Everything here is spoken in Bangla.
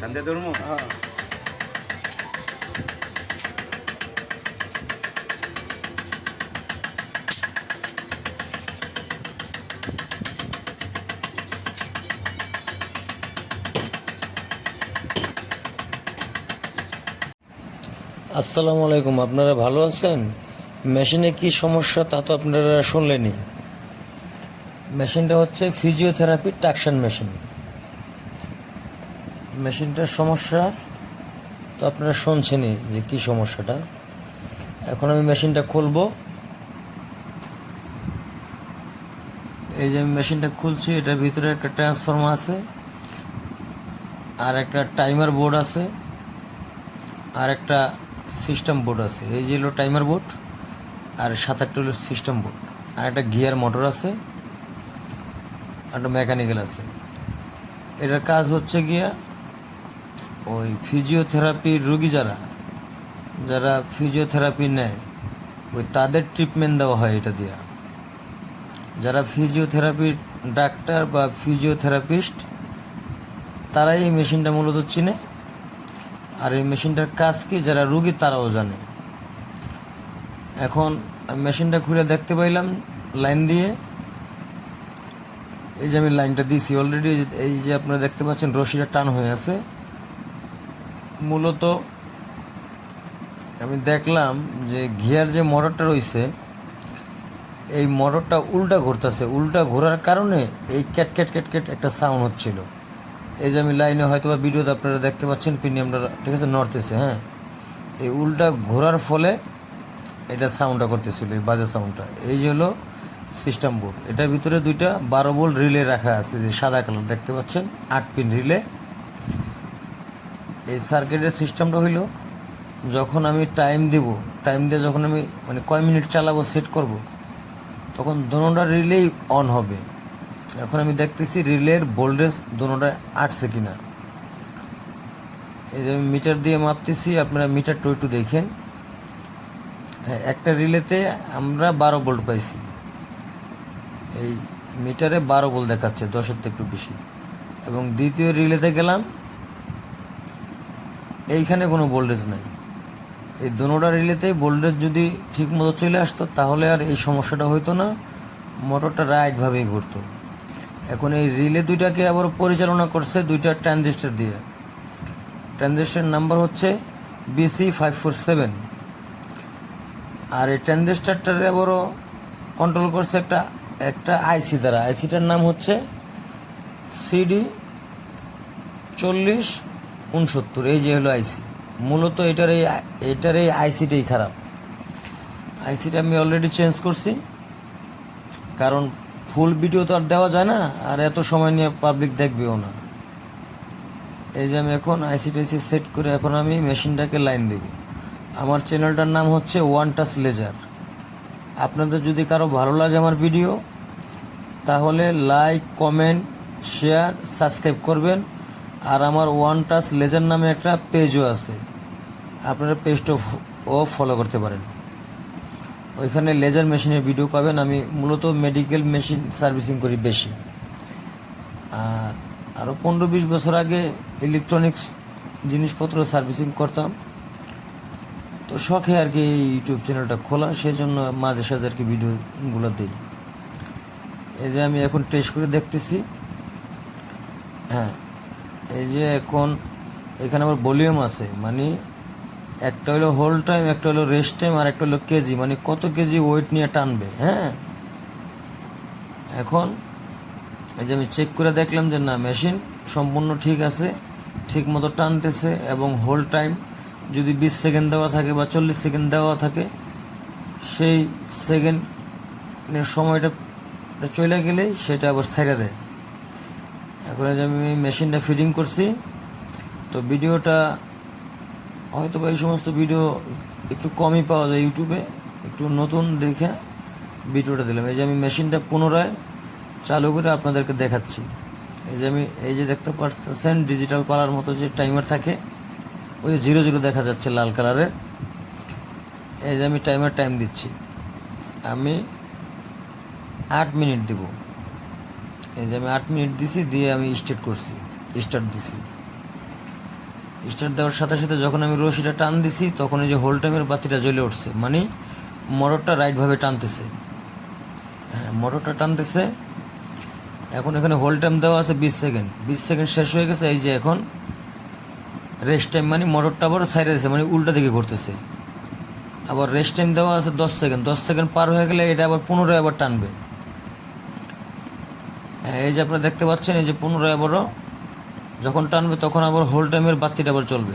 সন্ধ্যা ধর্ম হ্যাঁ। আসসালামু আলাইকুম, আপনারা ভালো আছেন? মেশিনে কি সমস্যা তা তো আপনারা শুনলেনই। মেশিনটা হচ্ছে ফিজিওথেরাপি টাকশন মেশিন। মেশিনটার সমস্যা তো আপনারা শুনছেনই যে কি সমস্যাটা। এখন আমি মেশিনটা খুলবো। এই যে আমি মেশিনটা খুলছি, এটার ভিতরে একটা ট্রান্সফর্মার আছে, আর একটা টাইমার বোর্ড আছে, আর একটা সিস্টেম বোর্ড আছে। এই যে হলো টাইমার বোর্ড, আর 7-8টা হলো সিস্টেম বোর্ড, আর একটা গিয়ার মোটর আছে, একটা মেকানিক্যাল আছে। এটার কাজ হচ্ছে গিয়া ওই ফিজিওথেরাপির রোগী যারা যারা ফিজিওথেরাপি নেয় ওই তাদের ট্রিটমেন্ট দেওয়া হয় এটা দিয়া। যারা ফিজিওথেরাপির ডাক্তার বা ফিজিওথেরাপিস্ট তারাই এই মেশিনটা মূলত চিনে, আর এই মেশিনটার কাজ কি যারা রুগী তারাও জানে। এখন মেশিনটা খুলে দেখতে পাইলাম লাইন দিয়ে। এই যে আমি লাইনটা দিছি অলরেডি, এই যে আপনারা দেখতে পাচ্ছেন রশিটা টান হয়ে আছে। মূলত আমি দেখলাম যে গিয়ার যে মোটরটা রয়েছে এই মোটরটা উল্টা ঘুরতেছে। উল্টা ঘোরার কারণে এই ক্যাট ক্যাট ক্যাট ক্যাট একটা সাউন্ড হচ্ছিল। এই যে আমি লাইনে হয়তো বা ভিডিওতে আপনারা দেখতে পাচ্ছেন প্রিমিয়ামটা ঠিক আছে নড়তেছে। হ্যাঁ, এই উল্টা ঘোরার ফলে এটা সাউন্ডটা করতেছিল, এই বাজে সাউন্ডটা। এই যে হলো সিস্টেম বোর্ড। এটার ভিতরে দুইটা 12 ভোল্ট রিলে রাখা আছে, যে সাদা কালার দেখতে পাচ্ছেন, 8 পিন রিলে। এই সার্কিটের সিস্টেমটা হইল যখন আমি টাইম দিব, টাইম দিয়ে যখন আমি মানে কয় মিনিট চালাবো সেট করব, তখন দোনোটা রিলেই অন হবে। এখন আমি দেখতেছি রিলের ভোল্টেজ দোনোটা 8 কিনা। এই যে আমি মিটার দিয়ে মাপতেছি, আপনারা মিটারটা একটু দেখেন। হ্যাঁ, একটা রিলেতে আমরা 12 ভোল্ট পাইছি। এই মিটারে 12 ভোল্ট দেখাচ্ছে, 10-এর থেকে একটু বেশি। এবং দ্বিতীয় রিলেতে গেলাম, এইখানে কোনো ভোল্টেজ নাই। এই দোনোটা রিলেতেই ভোল্টেজ যদি ঠিক মতো চলে আসতো তাহলে আর এই সমস্যাটা হইতো না, মোটরটা রাইটভাবেই ঘুরতো। এখন এই রিলে দুইটাকে আবার পরিচালনা করছে দুইটা ট্রানজিস্টর দিয়ে। ট্রানজিস্টর নাম্বার হচ্ছে BC547। আর এই ট্রানজিস্টরটারে আবারও কন্ট্রোল করছে একটা একটা আইসি দ্বারা। আইসিটার নাম হচ্ছে CD4069। এই যে হলো আইসি। মূলত এটার এই আইসিটাই খারাপ। আইসিটা আমি অলরেডি চেঞ্জ করছি, কারণ ফুল ভিডিও তো আর দেওয়া যায় না, আর এত সময় নিয়ে পাবলিক দেখবেও না। এই যে আমি এখন আইসিটা সেট করে এখন আমি মেশিনটাকে লাইন দেব। আমার চ্যানেলটার নাম হচ্ছে ওয়ান টাচ লেজার। আপনাদের যদি কারো ভালো লাগে আমার ভিডিও, তাহলে লাইক, কমেন্ট, শেয়ার, সাবস্ক্রাইব করবেন। আর আমার ওয়ান টাচ লেজার নামে একটা পেজও আছে, আপনারা পেজটাও ফলো করতে পারেন। ওইখানে লেজার মেশিনের ভিডিও পাবেন। আমি মূলত মেডিকেল মেশিন সার্ভিসিং করি বেশি। আর আরও 15-20 বছর আগে ইলেকট্রনিক্স জিনিসপত্র সার্ভিসিং করতাম। তো শখে আর কি এই ইউটিউব চ্যানেলটা খোলা, সেই জন্য মাঝে সাঝে আর কি ভিডিওগুলো দিই। এই যে আমি এখন টেস্ট করে দেখতেছি। হ্যাঁ, এই যে এখন এখানে আবার ভলিউম আছে, মানে একটা হলো হোল টাইম, একটা হলো রেস্ট টাইম, আর একটা হলো কেজি, মানে কত কেজি ওয়েট নিয়ে টানবে। হ্যাঁ, এখন এই যে আমি চেক করে দেখলাম যে না, মেশিন সম্পূর্ণ ঠিক আছে, ঠিক মতো টানতেছে। এবং হোল টাইম যদি 20 সেকেন্ড দেওয়া থাকে বা 40 সেকেন্ড দেওয়া থাকে, সেই সেকেন্ডের সময়টা চলে গেলেই সেটা আবার ছেড়ে দেয়। এখন যে আমি মেশিনটা ফিটিং করছি, তো ভিডিওটা হয়তো বা এই সমস্ত ভিডিও একটু কমই পাওয়া যায় ইউটিউবে, একটু নতুন দেখে ভিডিওটা দিলাম। এই যে আমি মেশিনটা পুনরায় চালু করে আপনাদেরকে দেখাচ্ছি। এই যে দেখতে পাচ্ছেন ডিজিটাল পালার মতো যে টাইমার থাকে, ওই 00 দেখা যাচ্ছে লাল কালারের। এই যে আমি টাইম দিচ্ছি, আমি 8 মিনিট দিব। এই যে আমি 8 মিনিট দিছি, দিয়ে আমি স্টার্ট দিছি। স্টার্ট দেওয়ার সাথে সাথে যখন আমি রশিটা টান দিছি তখন এই যে হোল টাইমের বাতিটা জ্বলে উঠছে, মানে মোটরটা রাইটভাবে টানতেছে। হ্যাঁ, মোটরটা টানতেছে। এখন এখানে হোল টাইম দেওয়া আছে 20 সেকেন্ড, 20 সেকেন্ড শেষ হয়ে গেছে। এই যে এখন রেস্ট টাইম, মানে মোটরটা আবার সাইডে দিচ্ছে, মানে উল্টা দিকে ঘুরতেছে। আবার রেস্ট টাইম দেওয়া আছে 10 সেকেন্ড, 10 সেকেন্ড পার হয়ে গেলে এটা আবার পুনরায় আবার টানবে। হ্যাঁ, এই যে আপনারা দেখতে পাচ্ছেন, এই যে পুনরায় আবারও যখন টানবে তখন আবার হোল টাইমের বাতিটা আবার চলবে।